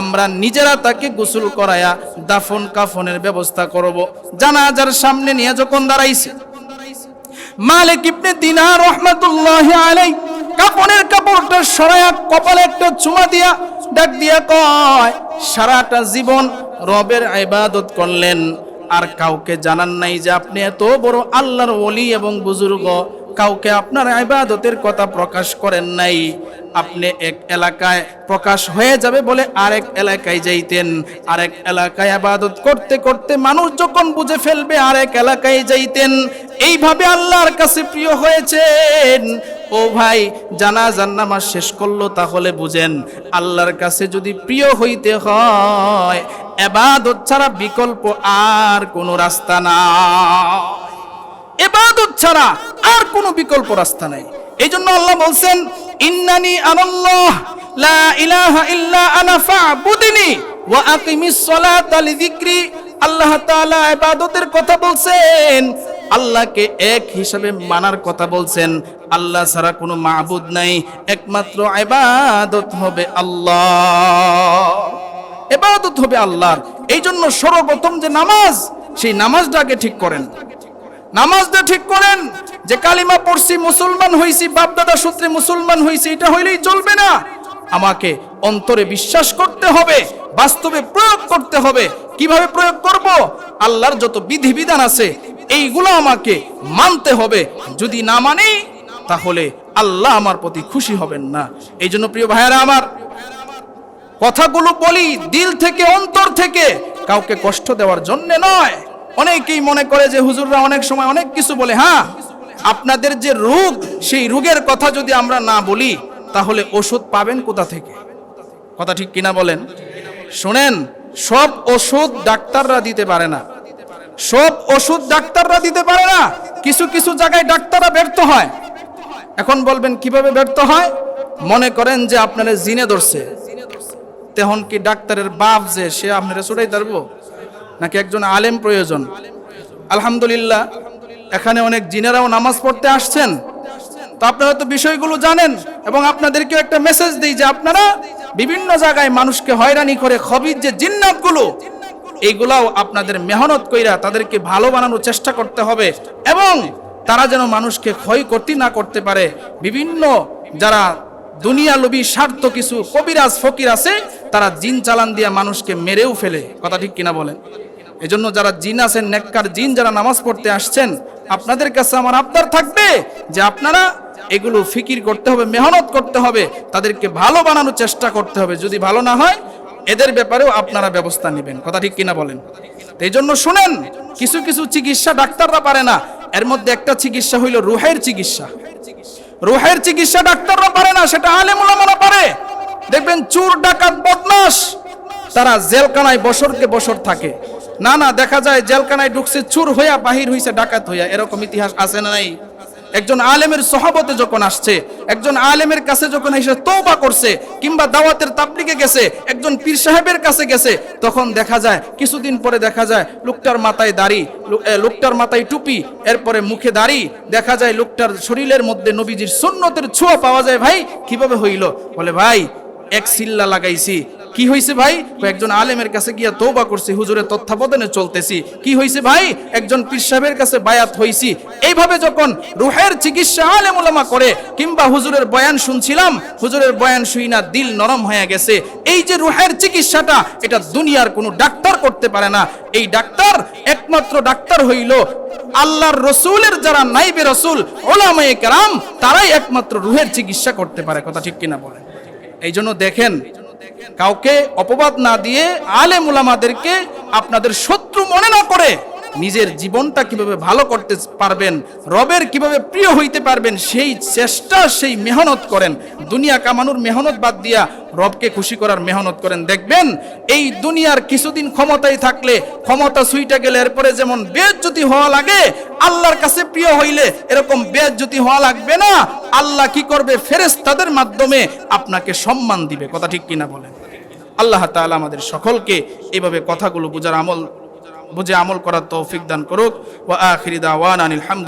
আমরা নিজেরা তাকে গোসল করায়া দাফন কাফনের ব্যবস্থা করব। জানাজার সামনে নিয়ে যখন দাঁড়াইছে, মালিক ইবনে দিনার রহমাতুল্লাহি আলাইহি কাফনের কাপড়টা সরায়া কপালে একটা চুমা দিয়া ডাক দিয়া কয়, সারাটা জীবন রবের ইবাদত করলেন, আর কাউকে জানান নাই যে আপনি এত বড় আল্লাহর ওলি এবং বুজুর্গ, কাউকে আপনার ইবাদতের কথা প্রকাশ করেন নাই। আপনি এক এলাকায় প্রকাশ হয়ে যাবে বলে আরেক এলাকায় যাইতেন, আরেক এলাকায় ইবাদত করতে করতে মানুষ যখন বুঝে ফেলবে আরেক এলাকায় যাইতেন। এইভাবে আল্লাহর কাছে প্রিয় হয়েছেন। ও ভাই, জানাজার নামাজ শেষ করলো, তাহলে বুঝেন আল্লাহর কাছে যদি প্রিয় হইতে হয় ইবাদত ছাড়া বিকল্প আর কোনো রাস্তা না। ইবাদত ছাড়া আর কোনো বিকল্প রাস্তা নাই। এই জন্য আল্লাহ বলছেন, ইন্নানি আনাল্লাহ লা ইলাহা ইল্লা আনা ফা'বুদনি ওয়া আকিমিস সালাতা লিযিকরি। আল্লাহ তাআলা ইবাদতের কথা বলছেন, আল্লাহকে এক হিসাবে মানার কথা বলছেন। আল্লাহ ছাড়া কোনো মাবুদ নাই, একমাত্র ইবাদত হবে আল্লাহ, ইবাদত হবে আল্লাহর। এই জন্য সর্বপ্রথম যে নামাজ, সেই নামাজটা আগে ঠিক করেন। নামাজটা ঠিক করেন যে কালিমা পড়ছি, মুসলমান হইছি, বাপদাদা সূত্রে মুসলমান হইছি, এটা হইলেই চলবে না। আমাকে অন্তরে বিশ্বাস করতে হবে, বাস্তবে প্রয়োগ করতে হবে। কিভাবে প্রয়োগ করব? আল্লাহর যত বিধিবিধান আছে এইগুলো আমাকে মানতে হবে। যদি না মানি তাহলে আল্লাহ আমার প্রতি খুশি হবেন না। এই জন্য প্রিয় ভাইয়েরা আমার, কথাগুলো বলি দিল থেকে, অন্তর থেকে, কাউকে কষ্ট দেওয়ার জন্য নয়। অনেকেই মনে করে যে হুজুররা অনেক সময় অনেক কিছু বলে। হ্যাঁ, আপনাদের যে রোগ, সেই রোগের কথা যদি আমরা না বলি তাহলে ওষুধ পাবেন কোথা থেকে? কথা ঠিক কিনা বলেন? শুনেন, সব ওষুধ ডাক্তাররা দিতে পারে না, সব ওষুধ ডাক্তাররা দিতে পারে না। কিছু কিছু জায়গায় ডাক্তাররা ব্যর্থ হয়। এখন বলবেন কিভাবে ব্যর্থ হয়? মনে করেন যে আপনারা জিনে ধরছে, তখন কি ডাক্তারের বাপ যে সে আপনারা ছুটাই পারবো? নাকি একজন আলেম প্রয়োজন? আলহামদুলিল্লাহ, এখানে অনেক জিনেরাও নামাজ পড়তে আসছেন, তো আপনারা তো বিষয়গুলো জানেন। এবং আপনাদেরকে একটা মেসেজ দিই যে আপনারা বিভিন্ন জায়গায় মানুষকে হয়রানি করে খবিজ যে জিন্নাতগুলো, এইগুলাও আপনাদের মেহনত কইরা তাদেরকে ভালো বানানোর চেষ্টা করতে হবে, এবং তারা যেন মানুষকে ক্ষয়ক্ষতি না করতে পারে। বিভিন্ন যারা দুনিয়া লোভী স্বার্থ কিছু কবিরাজ ফকির আছে, তারা জিন চালান দিয়ে মানুষকে মেরেও ফেলে। কথা ঠিক কিনা বলেন? এজন্য যারা জিন আছেন, নেককার জিন যারা নামাজ পড়তে আসছেন, আপনাদের কাছে আমার আবদার থাকবে যে আপনারা এগুলো ফিকির করতে হবে, মেহনত করতে হবে, তাদেরকে ভালো বানানোর চেষ্টা করতে হবে। যদি ভালো না হয় এদের ব্যাপারেও আপনারা ব্যবস্থা নেবেন। কথা ঠিক কিনা বলেন? এই জন্য শুনেন, কিছু কিছু চিকিৎসা ডাক্তাররা পারে না। এর মধ্যে একটা চিকিৎসা হইল রুহের চিকিৎসা। রুহের চিকিৎসা ডাক্তাররা পারে না, সেটা আলেম ওলামারা পারে। দেখবেন চোর, ডাকাত, বদমাশ তারা জেলখানায় বছরকে বছর থাকে। না না, দেখা যায় জেলখানায় ঢুকছে চোর হইয়া, বাহির হইছে ডাকাত হইয়া। এরকম ইতিহাস আছে না নাই? একজন আলেমের সহবতে যখন আসছে, একজন আলেমের কাছে যখন এসে তওবা করছে, কিংবা দাওয়াতের তাবলীগে গেছে, একজন পীর সাহেবের কাছে গেছে, তখন দেখা যায় কিছুদিন পরে দেখা যায় লোকটার মাথায় দাড়ি, লোকটার মাথায় টুপি, এরপরে মুখে দাড়ি, দেখা যায় লোকটার শরীরের মধ্যে নবীজির সুন্নতের ছোঁয়া পাওয়া যায়। ভাই কিভাবে হইল? বলে ভাই এক সিল্লা লাগাইছি। কি হইছে ভাই? একজন আলেমের কাছে গিয়া তওবা করছি, হুজুরের তত্ত্বাবধানে চলতেছি। কি হইছে ভাই? একজন পীর সাহেবের কাছে বায়াত হইছি। এইভাবে যখন রুহের চিকিৎসা আলেম ওলামা করে, কিংবা হুজুরের বয়ান শুনছিলাম, হুজুরের বয়ান শুই না দিল নরম হয়ে গেছে। এই যে রুহের চিকিৎসাটা, এটা দুনিয়ার কোনো ডাক্তার করতে পারে না। এই ডাক্তার, একমাত্র ডাক্তার হইল আল্লাহর রসুলের যারা নাইবে রসুল, ওলামায়ে কেরাম, তারাই একমাত্র রুহের চিকিৎসা করতে পারে। কথা ঠিক কিনা বলেন? এই জন্য দেখেন, কাউকে অপবাদ না দিয়ে আলেম উলামাদেরকে আপনাদের শত্রু মনে না করে নিজের জীবনটা কিভাবে ভালো করতে পারবেন, রবের কিভাবে প্রিয় হইতে পারবেন, সেই চেষ্টা, সেই মেহনত করেন। দুনিয়া কামানোর মেহনত বাদ দিয়া রবকে খুশি করার মেহনত করেন। দেখবেন এই দুনিয়ার কিছুদিন ক্ষমতায় থাকলে, ক্ষমতা সুইটা গেলে এরপরে যেমন বেইজ্জতি হওয়া লাগে, আল্লাহর কাছে প্রিয় হইলে এরকম বেইজ্জতি হওয়া লাগবে না। আল্লাহ কি করবে? ফেরেশতাদের মাধ্যমে আপনাকে সম্মান দিবে। কথা ঠিক কিনা বলেন? আল্লাহ তাআলা আমাদের সকলকে এইভাবে কথাগুলো বুঝে আমল করার তৌফিক দান করুক। ওয়া আখিরি দাওয়ানা আলহামদুলিল্লাহ।